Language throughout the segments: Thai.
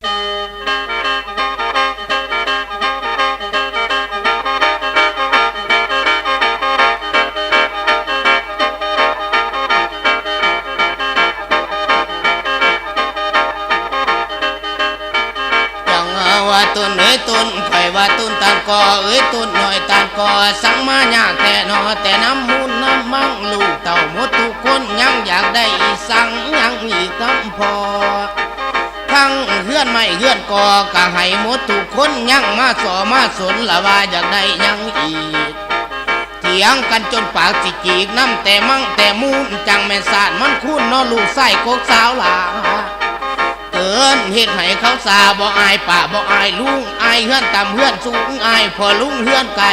ว่าต้นเอ้ยต้นข่อยว่าต้นตาลกอเอ้ยต้นหน่อยตาลกอสังมายากแต่นอแต่น้ำมูลน้ำมั่งลูกเต่าหมดทุกคนยังอยากได้อีสังยังอีกน้ำพอทั้งเฮือนไม่เฮือนกอกะให้หมดทุกคนยังมาสอมาสนละว่าอยากได้ยังอีกเถียงกันจนปากจิกีกน้ำแต่มั่งแต่มูลจังแม่นสาดมันคุ้นนอลูกไส้กกสาวหลาเกินเฮ็ดให้เขาสาบ่อายป่าบ่อายลุงอายเฮือนต่ำเฮือนสูงอายพอลุงเฮือนไก่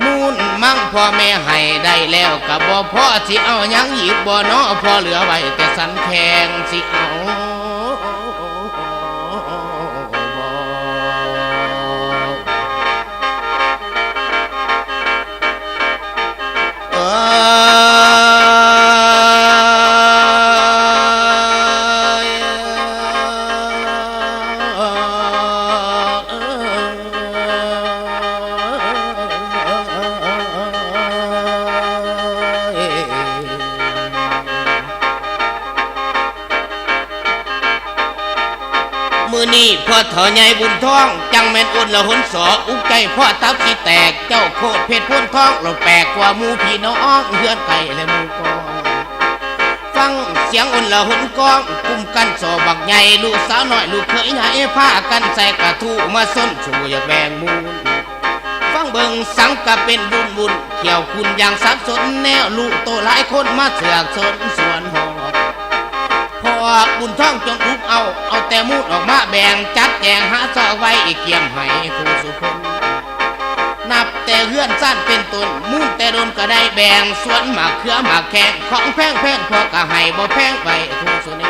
มูนมั่งพ่อแม่ให้ได้แล้วก็บ่พอสิเอายังหยิบบ่น้อพอเหลือไว้แต่สันแข็งสิเอามือนี่พ่อเถาใหญ่บุญทองจังแม่นอุ่นละหนสออุกใจพ่อตับสิแตกเจ้าโคตรเพชรพ้นทองเราแปลกกว่ามูพี่น้องเฮือนไก่และมูกองฟังเสียงอุ่นละหนกองกุมกันสอบักใหญ่ลูกสาวน้อยลูกเคยใหญ่ผ้ากันใส่กระทู้มาส้นชูอย่าแบ่งมูลฟังเบิ่งสังกะเป็นบุญเขี่ยวคุณอย่างสับสนแนวลูกโตหลายคนมาเสือกสนสวนหอพอบุญท่องจงลุกเอาแต่มูดออกมาแบ่งจัดแจงหาซอกไว้เกี่ยมให้ผู้สุคนนับแต่เฮือนสั้นเป็นต้นมูดแต่โดนก็ได้แบ่งสวนหมากเขือหมากแข้งของแพงพอก็ให้บ่แพงไปผู้สุเน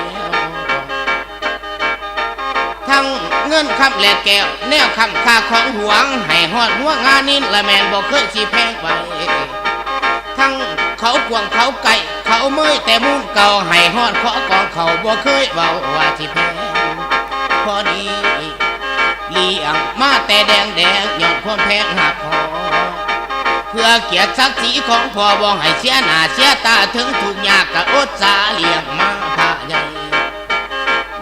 ทั้งเงินคำและแก้วแนวคำค่าของหวงให้ฮอดหัวงานนี้ละแมนบ่เคยสิแพงไปทั้งเขากวางเขาไก่เขาเมื่อยแต่มูลเก่าให้ฮอดขอกองเขาบ่เคยเบาว่าสิแพงพอดีเลี้ยงมาแต่แดงย้อนความแพงหักคอเพื่อเกียรติศักดิ์ศรีของพ่อบ่ให้เสียหน้าเสียตาถึงถูกยากกะอดสาเลี้ยงมาพระใหญ่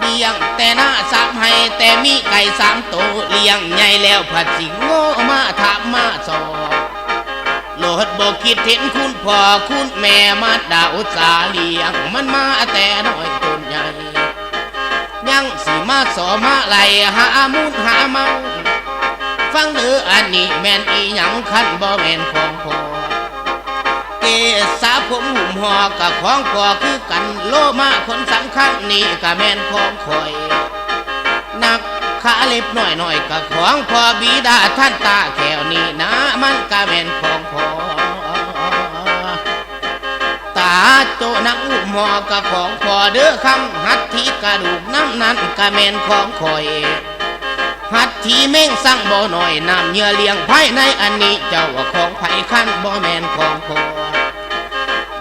เลี้ยงแต่หน้าสามให้แต่มีไก่3 ตัวเลี้ยงใหญ่แล้วผัดสิงโง่มาถามมาสอโลดบ่คิดเห็นคุณพ่อคุณแม่มาดาอุตสาเลี้ยงมันมาแต่น้อยจนใหญ่ยังสิมาสอมาไหลหามูลหาเมาฟังเด้ออันนี้แม่นอีหยังคันบ่แม่นของพ่อเกษาผมหุ่มห่อกับของพ่อคือกันโลมาคนสำคัญนี่ก็แม่นของข่อยนักขาเล็บหน่อยกับของพ่อบิดาท่านตาแก้วนี่นะมันก็แม่นของพ่อตาโจนักอุ้มหอกับของพ่อเด้อคำหัตถีกระดูกน้ำนั้นก็แม่นของข่อยหัตถีเม่งสั่งบ่หน่อยน้ำเยื่อเลี้ยงภายในอันนี้เจ้าว่าของไผ่ขั้นบ่แม่นของพ่อ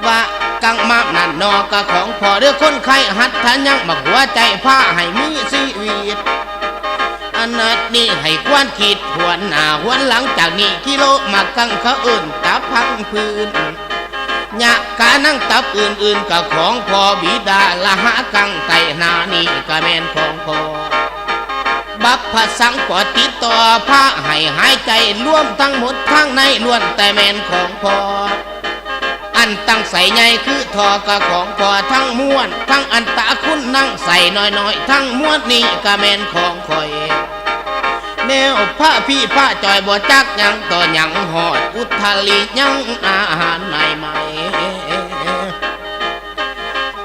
ว่ากังมานั่นนอกับของพ่อเด้อคนไข้หัตถยังมาหัวใจผ้าให้มีชีวิตอันนั้นนี่ให้ควนขีดหวนหน้าหวนหลังจากนี้กิโลมากังเขาอื่นตับพังพื้นยะกานั่งตับอื่นกับของพ่อบิดาละหากังไตนานี่ก็แม่นของพ่อบัพพสังกอติดต่อพระให้หายใจร่วมทั้งหมดทั้งในล้วนแต่แม่นของพ่ออันตั้งใส่ใหญ่คือทอกับของพ่อทั้งม้วนทั้งอันตาคุณนั่งใส่น้อยทั้งม้วนนี่ก็แม่นของข่อยแนวพระพี่พระจอยบ่จักยังต่อยังหอดอุทาลียังอาหารใหม่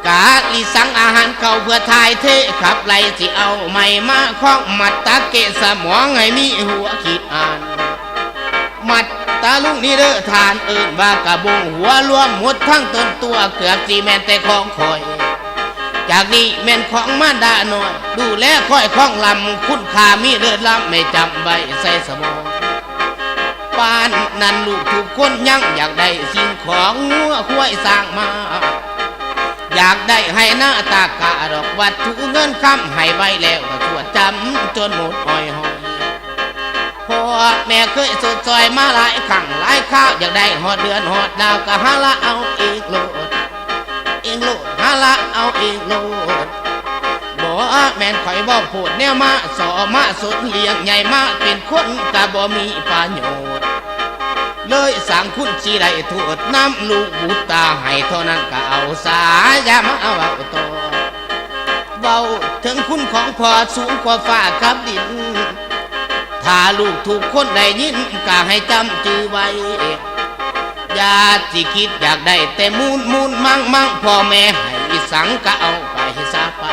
กาลิสังอาหารเก่าเพื่อทายเทขับไล่สิเอาใหม่มาคล้องมัดตาเกสมองให้มีหัวขีดอ่านมัดตาลุงนี่เด้อทานอื่นว่ากระบงหัวรวมหมดทั้งต้นตัวเกือบจีแม่นแต่ของคอยจากนี้แม่นของมารดาหน่อยดูแลค่อยคล้องลำคุณค่ามีเลิศล้ำไม่จำใบใส่สมองป้านนั่นลูกทุกคนยังอยากได้สิ่งของงัวคุ้ยสร้างมาอยา ากได้ให้หน้าตากะดอกวัตถุเงินคำให้ไว้แล้วก็ชวดจำจนหมดอ้อยหอยพ่อแม่เคยสดซอยมาหลายครั้งหลายข้าวอยากได้หอดเดือนหอดดาวก็หาละเอาเองโลดเองโลดหาละเอาเองโลดบ่แม่นข่อยบ่พูดแนวมาสอมาสุดเลี้ยงใหญ่มาเป็นคนกะบ่มีประโยชน์เลยสั่งคุณสิได้โทษน้ำลูกบุตตาให้เท่านั้นก็เอาสายามาเอาต่อเบาถึงคุณของพ่อสูงกว่าฟ้ากับดินถ้าลูกถูกคนได้ยินก็ให้จำจือไว้อย่าสิคิดอยากได้แต่มูลมั่งพ่อแม่ให้สั่งก็เอาไปซะไป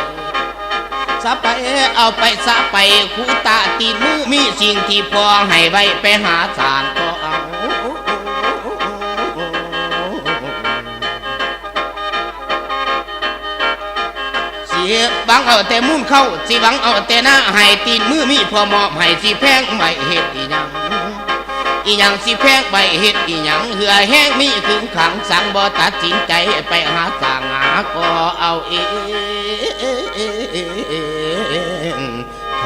เอาไปซะไปคูตาตีมือมีสิ่งที่พ่อให้ไว้ไปหาสารก็เอาสิบังเอาแต่มูลเข้าสิบังเอาแต่หน้าให้ตีนมือมีพ่อมอบให้สิแพงไม่เฮ็ดอีหยังสิแพงใบเฮ็ดอีหยังเหือแห้งมีถึงขังสั่งบ่ตัดสินใจไปหาสางหาก็เอาเองโธ